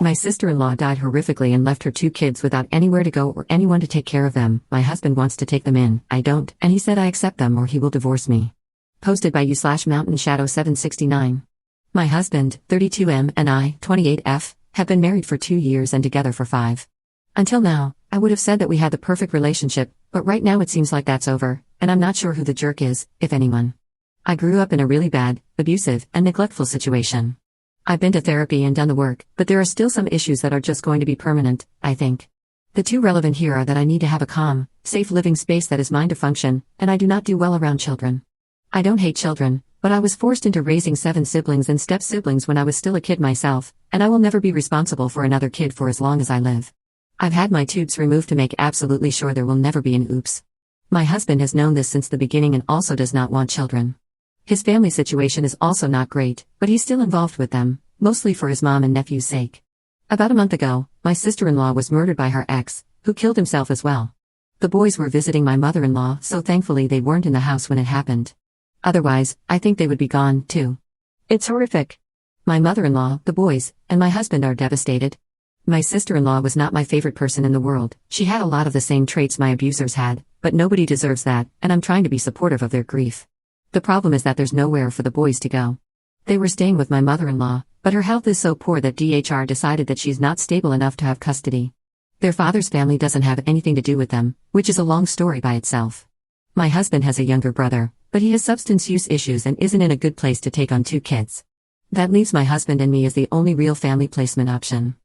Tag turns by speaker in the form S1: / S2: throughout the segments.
S1: My sister-in-law died horrifically and left her 2 kids without anywhere to go or anyone to take care of them. My husband wants to take them in, I don't, and he said I accept them or he will divorce me. Posted by you/Mountain Shadow 769. My husband, 32M, and I, 28F, have been married for 2 years and together for 5. Until now, I would have said that we had the perfect relationship, but right now it seems like that's over, and I'm not sure who the jerk is, if anyone. I grew up in a really bad, abusive, and neglectful situation. I've been to therapy and done the work, but there are still some issues that are just going to be permanent, I think. The 2 relevant here are that I need to have a calm, safe living space that is mine to function, and I do not do well around children. I don't hate children, but I was forced into raising 7 siblings and step-siblings when I was still a kid myself, and I will never be responsible for another kid for as long as I live. I've had my tubes removed to make absolutely sure there will never be an oops. My husband has known this since the beginning and also does not want children. His family situation is also not great, but he's still involved with them, mostly for his mom and nephew's sake. About a month ago, my sister-in-law was murdered by her ex, who killed himself as well. The boys were visiting my mother-in-law, so thankfully they weren't in the house when it happened. Otherwise, I think they would be gone, too. It's horrific. My mother-in-law, the boys, and my husband are devastated. My sister-in-law was not my favorite person in the world. She had a lot of the same traits my abusers had, but nobody deserves that, and I'm trying to be supportive of their grief. The problem is that there's nowhere for the boys to go. They were staying with my mother-in-law, but her health is so poor that DHR decided that she's not stable enough to have custody. Their father's family doesn't have anything to do with them, which is a long story by itself. My husband has a younger brother, but he has substance use issues and isn't in a good place to take on 2 kids. That leaves my husband and me as the only real family placement option.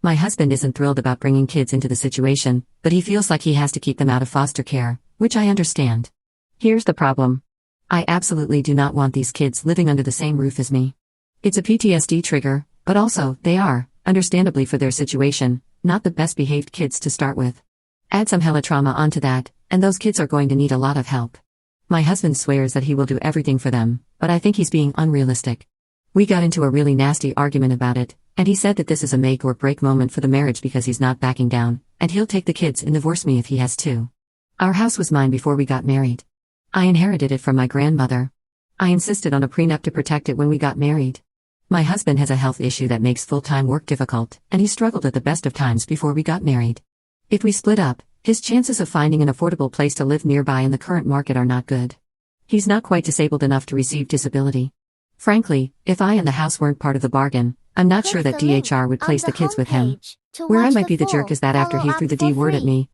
S1: My husband isn't thrilled about bringing kids into the situation, but he feels like he has to keep them out of foster care, which I understand. Here's the problem. I absolutely do not want these kids living under the same roof as me. It's a PTSD trigger, but also, they are, understandably for their situation, not the best behaved kids to start with. Add some hella trauma onto that, and those kids are going to need a lot of help. My husband swears that he will do everything for them, but I think he's being unrealistic. We got into a really nasty argument about it, and he said that this is a make or break moment for the marriage because he's not backing down, and he'll take the kids and divorce me if he has to. Our house was mine before we got married. I inherited it from my grandmother. I insisted on a prenup to protect it when we got married. My husband has a health issue that makes full-time work difficult, and he struggled at the best of times before we got married. If we split up, his chances of finding an affordable place to live nearby in the current market are not good. He's not quite disabled enough to receive disability. Frankly, if I and the house weren't part of the bargain, I'm not sure that DHR would place the kids with him. Where I might be the jerk is that after he threw the D word at me,